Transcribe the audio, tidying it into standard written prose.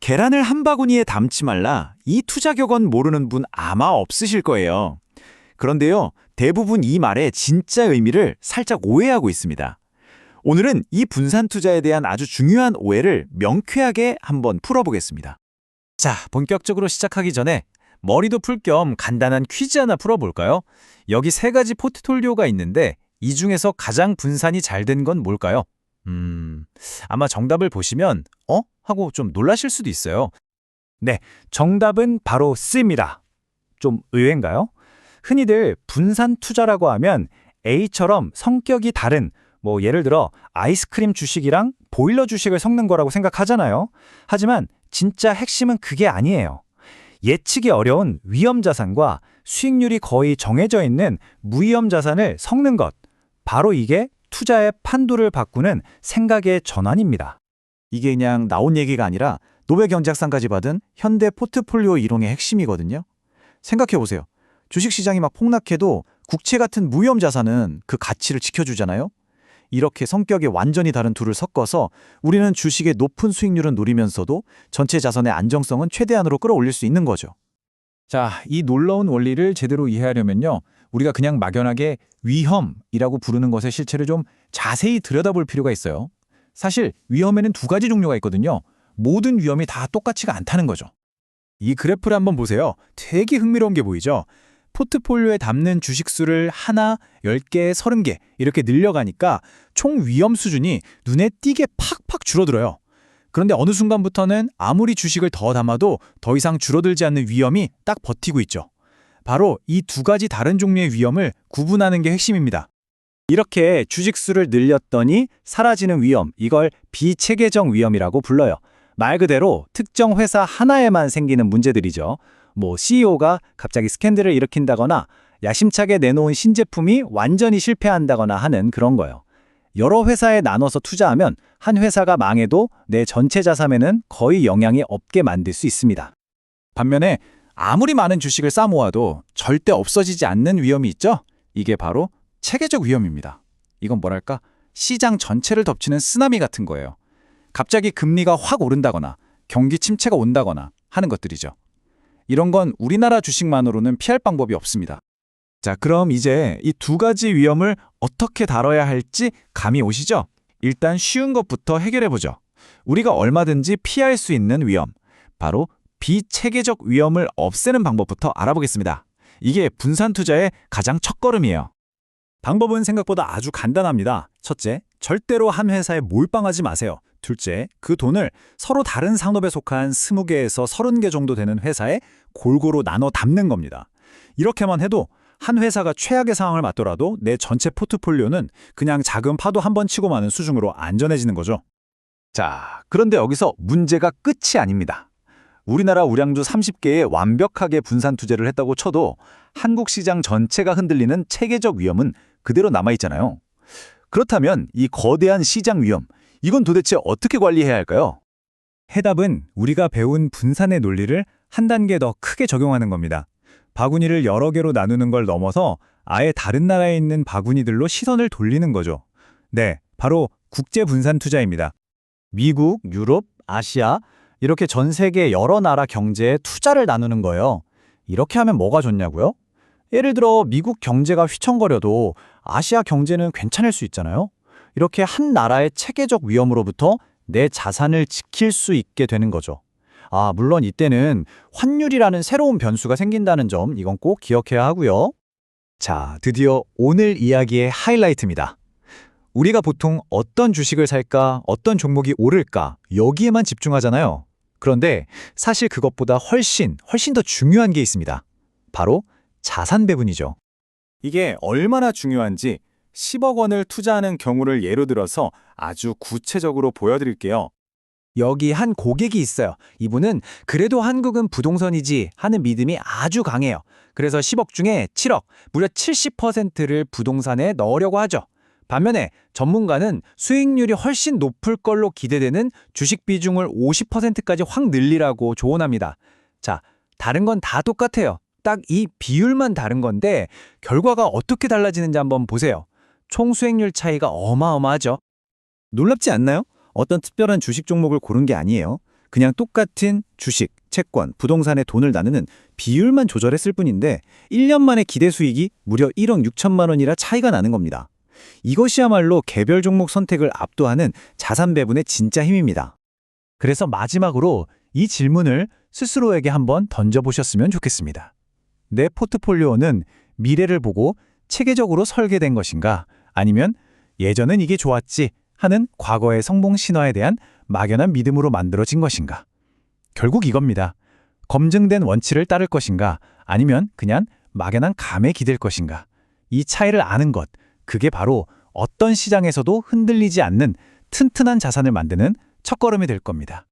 계란을 한 바구니에 담지 말라. 이 투자 격언 모르는 분 아마 없으실 거예요. 그런데요, 대부분 이 말의 진짜 의미를 살짝 오해하고 있습니다. 오늘은 이 분산 투자에 대한 아주 중요한 오해를 명쾌하게 한번 풀어보겠습니다. 자, 본격적으로 시작하기 전에 머리도 풀 겸 간단한 퀴즈 하나 풀어볼까요? 여기 세 가지 포트폴리오가 있는데 이 중에서 가장 분산이 잘 된 건 뭘까요? 아마 정답을 보시면 하고 좀 놀라실 수도 있어요. 네, 정답은 바로 C입니다. 좀 의외인가요? 흔히들 분산 투자라고 하면 A처럼 성격이 다른 예를 들어 아이스크림 주식이랑 보일러 주식을 섞는 거라고 생각하잖아요. 하지만 진짜 핵심은 그게 아니에요. 예측이 어려운 위험 자산과 수익률이 거의 정해져 있는 무위험 자산을 섞는 것. 바로 이게 투자의 판도를 바꾸는 생각의 전환입니다. 이게 그냥 나온 얘기가 아니라 노벨 경제학상까지 받은 현대 포트폴리오 이론의 핵심이거든요. 생각해보세요. 주식시장이 막 폭락해도 국채 같은 무위험 자산은 그 가치를 지켜주잖아요. 이렇게 성격이 완전히 다른 둘을 섞어서 우리는 주식의 높은 수익률은 노리면서도 전체 자산의 안정성은 최대한으로 끌어올릴 수 있는 거죠. 자, 이 놀라운 원리를 제대로 이해하려면요. 우리가 그냥 막연하게 위험이라고 부르는 것의 실체를 좀 자세히 들여다볼 필요가 있어요. 사실 위험에는 두 가지 종류가 있거든요. 모든 위험이 다 똑같지가 않다는 거죠. 이 그래프를 한번 보세요. 되게 흥미로운 게 보이죠? 포트폴리오에 담는 주식 수를 하나, 10개, 30개 이렇게 늘려가니까 총 위험 수준이 눈에 띄게 팍팍 줄어들어요. 그런데 어느 순간부터는 아무리 주식을 더 담아도 더 이상 줄어들지 않는 위험이 딱 버티고 있죠. 바로 이 두 가지 다른 종류의 위험을 구분하는 게 핵심입니다. 이렇게 주식 수를 늘렸더니 사라지는 위험, 이걸 비체계적 위험이라고 불러요. 말 그대로 특정 회사 하나에만 생기는 문제들이죠. CEO가 갑자기 스캔들을 일으킨다거나 야심차게 내놓은 신제품이 완전히 실패한다거나 하는 그런 거예요. 여러 회사에 나눠서 투자하면 한 회사가 망해도 내 전체 자산에는 거의 영향이 없게 만들 수 있습니다. 반면에 아무리 많은 주식을 쌓아모아도 절대 없어지지 않는 위험이 있죠? 이게 바로 체계적 위험입니다. 이건 뭐랄까? 시장 전체를 덮치는 쓰나미 같은 거예요. 갑자기 금리가 확 오른다거나 경기 침체가 온다거나 하는 것들이죠. 이런 건 우리나라 주식만으로는 피할 방법이 없습니다. 자, 그럼 이제 이 두 가지 위험을 어떻게 다뤄야 할지 감이 오시죠? 일단 쉬운 것부터 해결해보죠. 우리가 얼마든지 피할 수 있는 위험, 바로 비체계적 위험을 없애는 방법부터 알아보겠습니다. 이게 분산 투자의 가장 첫걸음이에요. 방법은 생각보다 아주 간단합니다. 첫째, 절대로 한 회사에 몰빵하지 마세요. 둘째, 그 돈을 서로 다른 산업에 속한 20개에서 30개 정도 되는 회사에 골고루 나눠 담는 겁니다. 이렇게만 해도 한 회사가 최악의 상황을 맞더라도 내 전체 포트폴리오는 그냥 작은 파도 한 번 치고 마는 수준으로 안전해지는 거죠. 자, 그런데 여기서 문제가 끝이 아닙니다. 우리나라 우량주 30개에 완벽하게 분산 투자를 했다고 쳐도 한국 시장 전체가 흔들리는 체계적 위험은 그대로 남아있잖아요. 그렇다면 이 거대한 시장 위험, 이건 도대체 어떻게 관리해야 할까요? 해답은 우리가 배운 분산의 논리를 한 단계 더 크게 적용하는 겁니다. 바구니를 여러 개로 나누는 걸 넘어서 아예 다른 나라에 있는 바구니들로 시선을 돌리는 거죠. 네, 바로 국제 분산 투자입니다. 미국, 유럽, 아시아 이렇게 전 세계 여러 나라 경제에 투자를 나누는 거예요. 이렇게 하면 뭐가 좋냐고요? 예를 들어 미국 경제가 휘청거려도 아시아 경제는 괜찮을 수 있잖아요. 이렇게 한 나라의 체계적 위험으로부터 내 자산을 지킬 수 있게 되는 거죠. 물론 이때는 환율이라는 새로운 변수가 생긴다는 점 이건 꼭 기억해야 하고요. 자, 드디어 오늘 이야기의 하이라이트입니다. 우리가 보통 어떤 주식을 살까, 어떤 종목이 오를까 여기에만 집중하잖아요. 그런데 사실 그것보다 훨씬 더 중요한 게 있습니다. 바로 자산 배분이죠. 이게 얼마나 중요한지 10억 원을 투자하는 경우를 예로 들어서 아주 구체적으로 보여드릴게요. 여기 한 고객이 있어요. 이분은 그래도 한국은 부동산이지 하는 믿음이 아주 강해요. 그래서 10억 중에 7억, 무려 70%를 부동산에 넣으려고 하죠. 반면에 전문가는 수익률이 훨씬 높을 걸로 기대되는 주식 비중을 50%까지 확 늘리라고 조언합니다. 자, 다른 건 다 똑같아요. 딱 이 비율만 다른 건데 결과가 어떻게 달라지는지 한번 보세요. 총 수익률 차이가 어마어마하죠. 놀랍지 않나요? 어떤 특별한 주식 종목을 고른 게 아니에요. 그냥 똑같은 주식, 채권, 부동산에 돈을 나누는 비율만 조절했을 뿐인데 1년 만에 기대 수익이 무려 1억 6천만 원이라 차이가 나는 겁니다. 이것이야말로 개별 종목 선택을 압도하는 자산 배분의 진짜 힘입니다. 그래서 마지막으로 이 질문을 스스로에게 한번 던져보셨으면 좋겠습니다. 내 포트폴리오는 미래를 보고 체계적으로 설계된 것인가? 아니면 예전엔 이게 좋았지 하는 과거의 성공 신화에 대한 막연한 믿음으로 만들어진 것인가? 결국 이겁니다. 검증된 원칙을 따를 것인가? 아니면 그냥 막연한 감에 기댈 것인가? 이 차이를 아는 것, 그게 바로 어떤 시장에서도 흔들리지 않는 튼튼한 자산을 만드는 첫걸음이 될 겁니다.